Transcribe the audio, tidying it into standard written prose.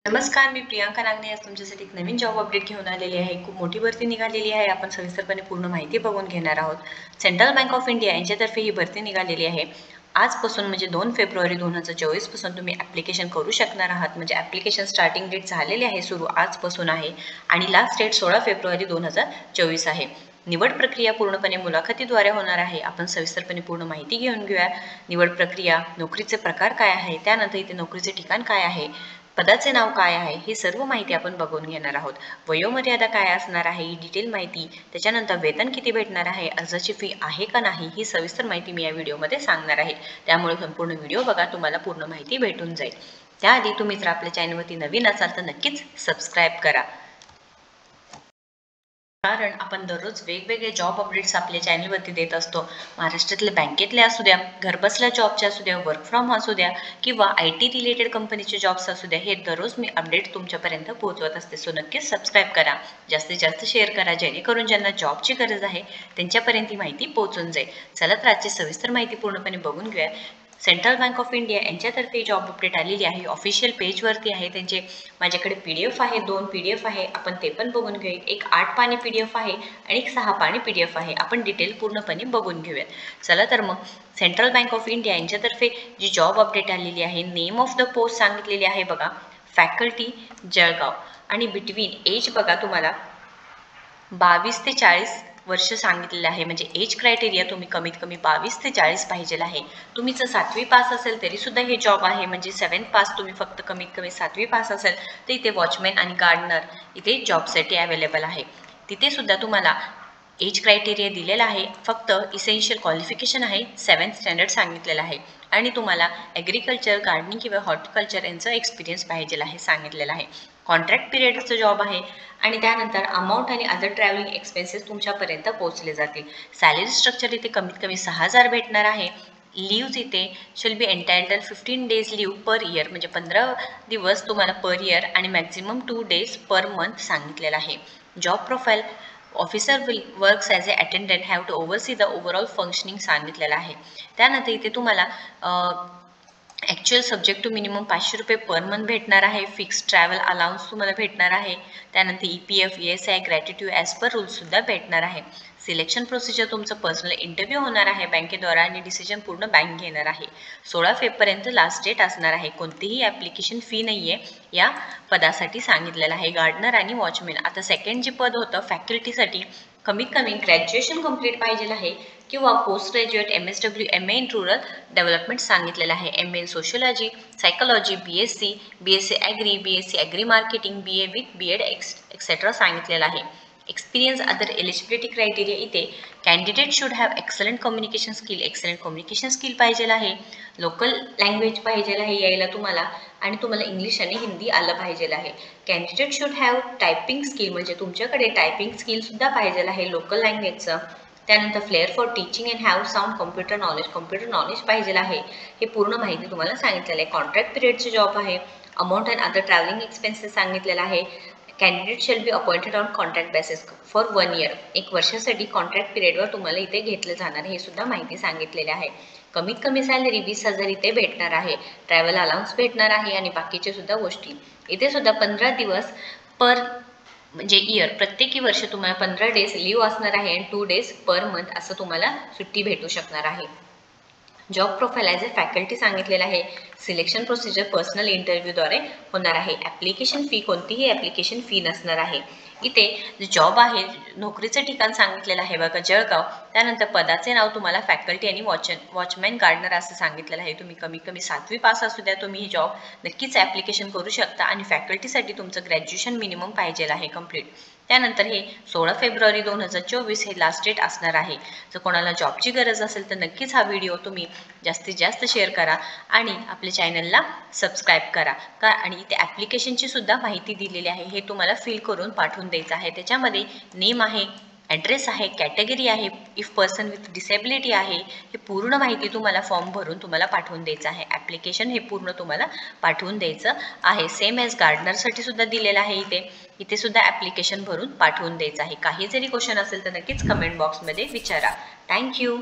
नमस्कार, मी प्रियांका नागने आज तुमच्यासाठी एक नवीन जॉब अपडेट घेऊन आलेली आहे। खूप मोठी भरती निघालेली आहे। आपण सविस्तरपणे पूर्ण माहिती बघून घेणार आहोत। सेंट्रल बँक ऑफ इंडिया यांच्यातर्फे ही भरती निघालेली आहे। आजपासून म्हणजे 2 फेब्रुवारी 2024 पासून तुम्ही ॲप्लिकेशन करू शकणार आहात। म्हणजे ॲप्लिकेशन स्टार्टिंग डेट झालेली आहे, सुरू आजपासून आहे आणि लास्ट डेट 16 फेब्रुवारी 2024 आहे। निवड प्रक्रिया पूर्णपणे मुलाखतीद्वारे होणार आहे। आपण सविस्तरपणे पूर्ण माहिती घेऊन घेऊया। निवड प्रक्रिया, नोकरीचे प्रकार काय आहे, त्यानंतर इथे नोकरीचे ठिकाण काय आहे, पदाचे नाव काय आहे, ही सर्व माहिती आपण बघून घेणार आहोत। वयोमर्यादा काय असणार आहे, ही डिटेल माहिती, त्याच्यानंतर वेतन किती भेटणार आहे, अर्जाची फी आहे का नाही, ही सविस्तर माहिती मी या व्हिडिओमध्ये सांगणार आहे। त्यामुळे संपूर्ण व्हिडिओ बघा, तुम्हाला पूर्ण माहिती भेटून जाईल। त्याआधी तुम्ही जर आपल्या चॅनलवरती नवीन असाल तर नक्कीच सबस्क्राईब करा, कारण आपण दररोज वेगवेगळे जॉब अपडेट्स आपल्या चॅनलवरती देत असतो। महाराष्ट्रातले बँकेतले असू द्या, घरबसल्या जॉबचे असू द्या, वर्क फ्रॉम असू द्या किंवा IT रिलेटेड कंपनीचे जॉब्स असू द्या, हे दररोज मी अपडेट तुमच्यापर्यंत पोहोचवत असते। सो नक्कीच सबस्क्राईब करा, जास्तीत जास्त शेअर करा, जेणेकरून ज्यांना जॉबची गरज आहे त्यांच्यापर्यंत ही माहिती पोहोचून जाईल। चला तर आजची सविस्तर माहिती पूर्णपणे बघून घेऊया। सेंट्रल बँक ऑफ इंडिया यांच्यातर्फे जॉब अपडेट आलेली आहे, ऑफिशियल पेजवरती आहे। त्यांचे माझ्याकडे PDF आहे, 2 PDF आहे, आपण ते पण बघून घेऊ। एक 8 पानी PDF आहे आणि एक 6 पानी PDF आहे। आपण डिटेल पूर्णपणे बघून घेऊयात। चला तर मग सेंट्रल बँक ऑफ इंडिया यांच्यातर्फे जी जॉब अपडेट आलेली आहे, नेम ऑफ द पोस्ट सांगितलेली आहे बघा, फॅकल्टी जळगाव, आणि बिटवीन एज बघा तुम्हाला 22 ते 40 वर्ष सांगितलेलं आहे। म्हणजे एज क्रायटेरिया तुम्ही कमीत कमी 22 ते 40 पाहिजे आहे। तुम्ही जर 7वी पास असेल तरी सुद्धा हे जॉब आहे। म्हणजे 7th पास तुम्ही फक्त कमीत कमी 7वी पास असेल तर इथे वॉचमॅन आणि गार्डनर इथे जॉबसाठी अवेलेबल आहे। तिथे सुद्धा तुम्हाला एज क्रायटेरिया दिलेला आहे, फक्त इसेन्शियल क्वालिफिकेशन आहे 7th स्टँडर्ड सांगितलेलं आहे आणि तुम्हाला ॲग्रिकल्चर, गार्डनिंग किंवा हॉर्टिकल्चर यांचा एक्सपिरियन्स पाहिजे आहे सांगितलेलं आहे। कॉन्ट्रॅक्ट पिरियडचं जॉब आहे आणि त्यानंतर अमाऊंट आणि अदर ट्रॅव्हलिंग एक्सपेन्सेस तुमच्यापर्यंत पोहोचले जातील। सॅलरी स्ट्रक्चर इथे कमीत कमी 6000 भेटणार आहे। लीव्ज इथे shall be entitled 15 days leave per year, म्हणजे 15 दिवस तुम्हाला पर इयर आणि मॅक्झिमम 2 डेज पर मंथ सांगितलेलं आहे। Job profile, officer will works as a attendant, have to oversee the overall functioning सांगितलेलं आहे। त्यानंतर इथे तुम्हाला ॲक्च्युअल सब्जेक्ट टू मिनिमम 500 रुपये पर मंथ भेटणार आहे। फिक्स ट्रॅव्हल अलाउन्स तुम्हाला भेटणार आहे। त्यानंतर EPF, ESI, gratitude as per रूल्ससुद्धा भेटणार आहे। सिलेक्शन प्रोसिजर तुमचं पर्सनल इंटरव्ह्यू होणार आहे बँकेद्वारा आणि डिसिजन पूर्ण बँक घेणार आहे। 16 फेब्रुवारीपर्यंत लास्ट डेट असणार आहे। कोणतीही ॲप्लिकेशन फी नाही आहे या पदासाठी सांगितलेलं आहे, गार्डनर आणि वॉचमॅन। आता सेकंड जे पद होतं फॅकल्टीसाठी, कमीत कमी ग्रॅज्युएशन कंप्लीट पाहिजे आहे किंवा post graduate MSW, MA in rural development सांगितलेलं आहे। MA in sociology, psychology, BSc agri, BSc agri marketing, BA with BEd etcetera सांगितलेलं आहे। एक्सपिरियन्स, अदर एलिजिबिलिटी क्रायटेरिया इथे candidate should have excellent communication skill, excellent communication skill पाहिजे आहे। Local language पाहिजे आहे यायला तुम्हाला, आणि तुम्हाला इंग्लिश आणि हिंदी आलं पाहिजे आहे। Candidate should have typing skill, म्हणजे तुमच्याकडे टायपिंग स्किलसुद्धा पाहिजे आहे लोकल लँग्वेजचं। त्यानंतर flair for teaching and have sound computer knowledge पाहिजे आहे। हे पूर्ण माहिती तुम्हाला सांगितलेलं आहे। कॉन्ट्रॅक्ट पिरियडचे जॉब आहे। Amount and other travelling expenses सांगितलेलं आहे। Candidate shall be appointed on contract basis for 1 year, 1 वर्षासाठी कॉन्ट्रॅक्ट पिरियडवर तुम्हाला इथे घेतलं जाणार, हे सुद्धा माहिती सांगितलेली आहे। कमीत कमी सॅलरी 20,000 इथे भेटणार आहे। ट्रॅव्हल अलाउन्स भेटणार आहे आणि बाकीचे सुद्धा गोष्टी इथे सुद्धा 15 दिवस पर म्हणजे इयर, प्रत्येकी वर्ष तुम्हाला 15 डेज लीव असणार आहे आणि 2 डेज पर मंथ असं तुम्हाला सुट्टी भेटू शकणार आहे। जॉब प्रोफाईल ॲज ए फॅकल्टी सांगितलेलं आहे। सिलेक्शन प्रोसिजर पर्सनल इंटरव्ह्यूद्वारे होणार आहे। ॲप्लिकेशन फी, कोणतीही ॲप्लिकेशन फी नसणार आहे। इथे जे जॉब आहे, नोकरीचं ठिकाण सांगितलेलं आहे बघा, जळगाव। त्यानंतर पदाचे नाव तुम्हाला फॅकल्टी आणि वॉचमॅन गार्डनर असं सांगितलेलं आहे। तुम्ही कमीत कमी 7वी पास असू द्या, तुम्ही ही जॉब नक्कीच ॲप्लिकेशन करू शकता आणि फॅकल्टीसाठी तुमचं ग्रॅज्युएशन मिनिमम पाहिजे आहे कंप्लीट। त्यानंतर हे 16 फेब्रुवारी 2024 हे लास्ट डेट असणार आहे। जर कोणाला जॉबची गरज असेल तर नक्कीच हा व्हिडिओ तुम्ही जास्तीत जास्त शेअर करा आणि आपल्या चॅनलला सबस्क्राईब करा आणि इथे ॲप्लिकेशनची सुद्धा माहिती दिलेली आहे, हे तुम्हाला फिल करून पाठवून द्यायचं आहे। त्याच्यामध्ये नेम आहे, ॲड्रेस आहे, कॅटेगरी आहे, इफ पर्सन विथ डिसेबिलिटी आहे, हे पूर्ण माहिती तुम्हाला फॉर्म भरून तुम्हाला पाठवून द्यायचं आहे। ॲप्लिकेशन हे पूर्ण तुम्हाला पाठवून द्यायचं आहे। सेम ॲज गार्डनरसाठी सुद्धा दिलेलं आहे, इथे सुद्धा ॲप्लिकेशन भरून पाठवून द्यायचं आहे। काही जरी क्वेश्चन असेल तर नक्कीच कमेंट बॉक्समध्ये विचारा। थँक्यू।